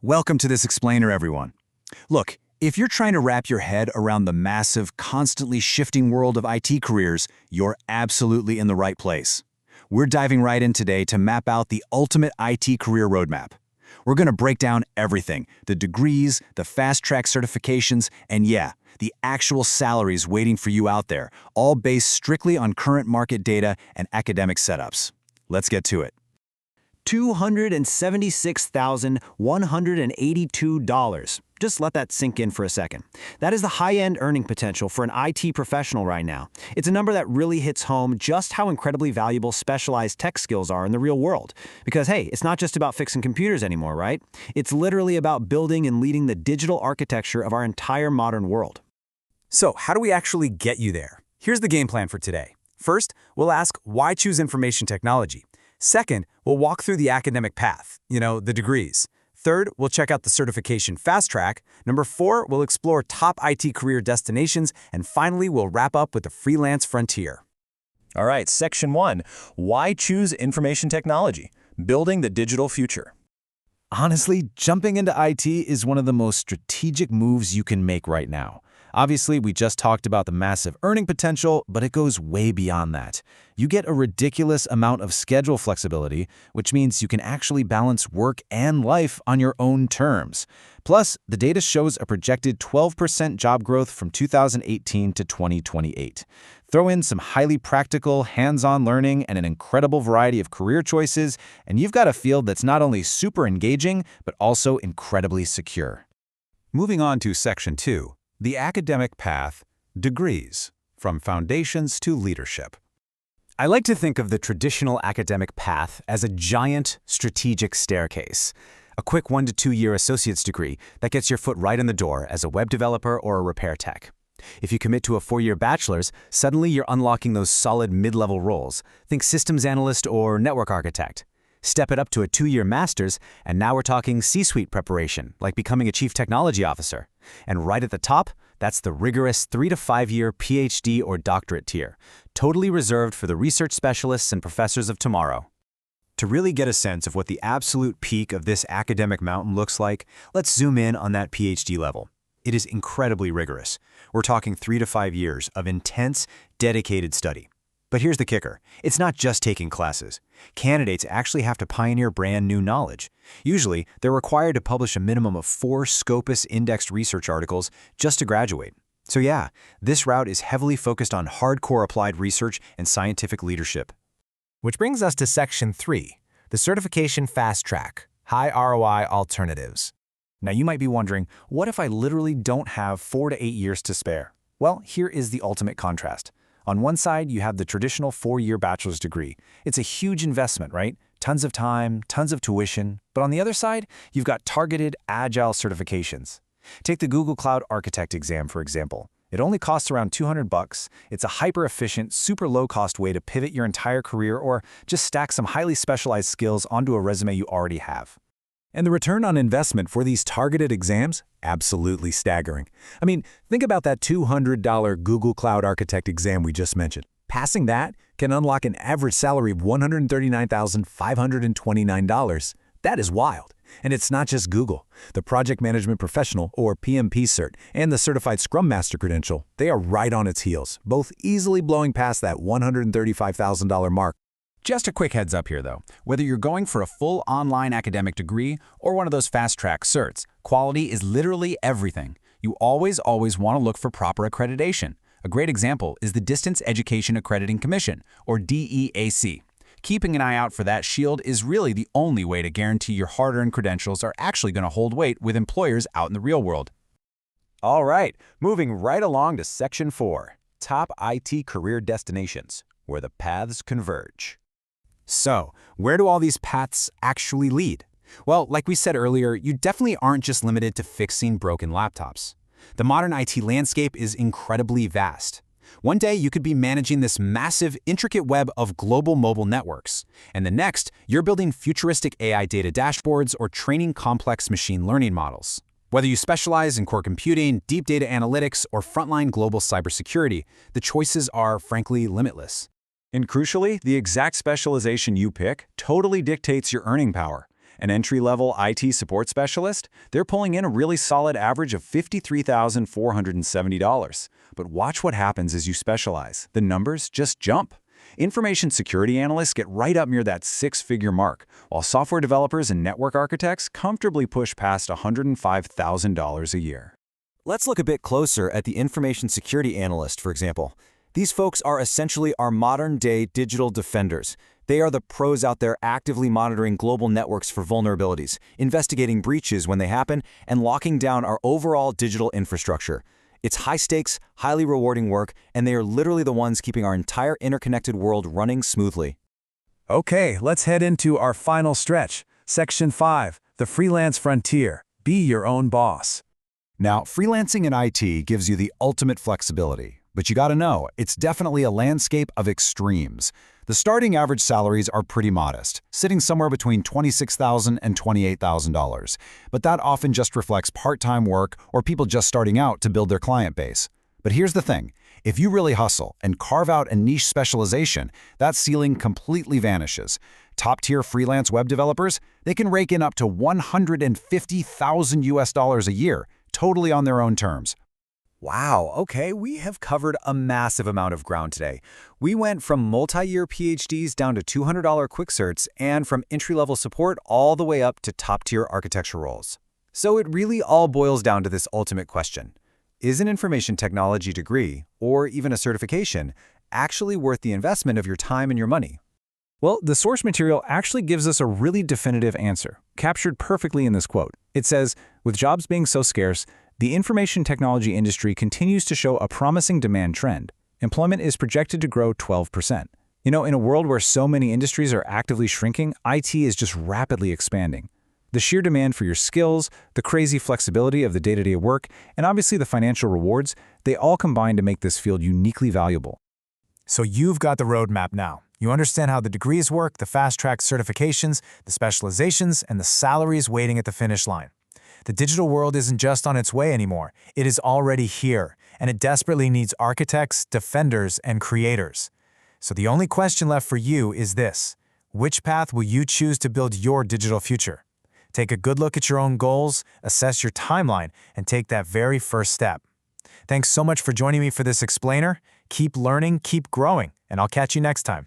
Welcome to this explainer, everyone. Look, if you're trying to wrap your head around the massive, constantly shifting world of IT careers, you're absolutely in the right place. We're diving right in today to map out the ultimate IT career roadmap. We're going to break down everything, the degrees, the fast-track certifications, and yeah, the actual salaries waiting for you out there, all based strictly on current market data and academic setups. Let's get to it. $276,182. Just let that sink in for a second. That is the high-end earning potential for an IT professional right now. It's a number that really hits home just how incredibly valuable specialized tech skills are in the real world. Because hey, it's not just about fixing computers anymore, right? It's literally about building and leading the digital architecture of our entire modern world. So, how do we actually get you there? Here's the game plan for today. First, we'll ask why choose information technology. Second, we'll walk through the academic path, the degrees. Third, we'll check out the certification fast track. Number 4, we'll explore top IT career destinations. And finally, we'll wrap up with the freelance frontier. All right, Section 1, why choose information technology? Building the digital future. Honestly, jumping into IT is one of the most strategic moves you can make right now. Obviously, we just talked about the massive earning potential, but it goes way beyond that. You get a ridiculous amount of schedule flexibility, which means you can actually balance work and life on your own terms. Plus, the data shows a projected 12% job growth from 2018 to 2028. Throw in some highly practical, hands-on learning and an incredible variety of career choices, and you've got a field that's not only super engaging, but also incredibly secure. Moving on to Section 2. The academic path, degrees, from foundations to leadership. I like to think of the traditional academic path as a giant strategic staircase. A quick 1 to 2 year associate's degree that gets your foot right in the door as a web developer or a repair tech. If you commit to a 4-year bachelor's, suddenly you're unlocking those solid mid-level roles. Think systems analyst or network architect. Step it up to a 2-year master's, and now we're talking C-suite preparation, like becoming a chief technology officer. And right at the top, that's the rigorous 3 to 5 year PhD or doctorate tier, totally reserved for the research specialists and professors of tomorrow. To really get a sense of what the absolute peak of this academic mountain looks like, let's zoom in on that PhD level. It is incredibly rigorous. We're talking 3 to 5 years of intense, dedicated study. But here's the kicker. It's not just taking classes. Candidates actually have to pioneer brand new knowledge. Usually, they're required to publish a minimum of 4 Scopus indexed research articles just to graduate. So yeah, this route is heavily focused on hardcore applied research and scientific leadership. Which brings us to Section 3, the certification fast track, high ROI alternatives. Now you might be wondering, what if I literally don't have 4 to 8 years to spare? Well, here is the ultimate contrast. On one side, you have the traditional 4-year bachelor's degree. It's a huge investment, right? Tons of time, tons of tuition. But on the other side, you've got targeted, agile certifications. Take the Google Cloud Architect exam, for example. It only costs around $200. It's a hyper-efficient, super low-cost way to pivot your entire career or just stack some highly specialized skills onto a resume you already have. And the return on investment for these targeted exams? Absolutely staggering. I mean, think about that $200 Google Cloud Architect exam we just mentioned. Passing that can unlock an average salary of $139,529. That is wild. And it's not just Google. The Project Management Professional, or PMP cert, and the Certified Scrum Master credential, they are right on its heels, both easily blowing past that $135,000 mark. Just a quick heads up here, though. Whether you're going for a full online academic degree or one of those fast-track certs, quality is literally everything. You always want to look for proper accreditation. A great example is the Distance Education Accrediting Commission, or DEAC. Keeping an eye out for that shield is really the only way to guarantee your hard-earned credentials are actually going to hold weight with employers out in the real world. All right, moving right along to Section 4, top IT career destinations, where the paths converge. So, where do all these paths actually lead? Well, like we said earlier, you definitely aren't just limited to fixing broken laptops. The modern IT landscape is incredibly vast. One day, you could be managing this massive, intricate web of global mobile networks. And the next, you're building futuristic AI data dashboards or training complex machine learning models. Whether you specialize in core computing, deep data analytics, or frontline global cybersecurity, the choices are, frankly, limitless. And crucially, the exact specialization you pick totally dictates your earning power. An entry-level IT support specialist, they're pulling in a really solid average of $53,470. But watch what happens as you specialize. The numbers just jump. Information security analysts get right up near that six-figure mark, while software developers and network architects comfortably push past $105,000 a year. Let's look a bit closer at the information security analyst, for example. These folks are essentially our modern-day digital defenders. They are the pros out there actively monitoring global networks for vulnerabilities, investigating breaches when they happen, and locking down our overall digital infrastructure. It's high-stakes, highly rewarding work, and they are literally the ones keeping our entire interconnected world running smoothly. Okay, let's head into our final stretch. Section 5, the freelance frontier. Be your own boss. Now, freelancing in IT gives you the ultimate flexibility, but you gotta know, it's definitely a landscape of extremes. The starting average salaries are pretty modest, sitting somewhere between $26,000 and $28,000, but that often just reflects part-time work or people just starting out to build their client base. But here's the thing, if you really hustle and carve out a niche specialization, that ceiling completely vanishes. Top-tier freelance web developers, they can rake in up to $150,000 a year, totally on their own terms. Wow, okay, we have covered a massive amount of ground today. We went from multi-year PhDs down to $200 quick certs and from entry-level support all the way up to top-tier architecture roles. So it really all boils down to this ultimate question. Is an information technology degree, or even a certification, actually worth the investment of your time and your money? Well, the source material actually gives us a really definitive answer, captured perfectly in this quote. It says, with jobs being so scarce, the information technology industry continues to show a promising demand trend. Employment is projected to grow 12%. In a world where so many industries are actively shrinking, IT is just rapidly expanding. The sheer demand for your skills, the crazy flexibility of the day-to-day work, and obviously the financial rewards, they all combine to make this field uniquely valuable. So you've got the roadmap now. You understand how the degrees work, the fast-track certifications, the specializations, and the salaries waiting at the finish line. The digital world isn't just on its way anymore. It is already here, and it desperately needs architects, defenders, and creators. So the only question left for you is this: which path will you choose to build your digital future? Take a good look at your own goals, assess your timeline, and take that very first step. Thanks so much for joining me for this explainer. Keep learning, keep growing, and I'll catch you next time.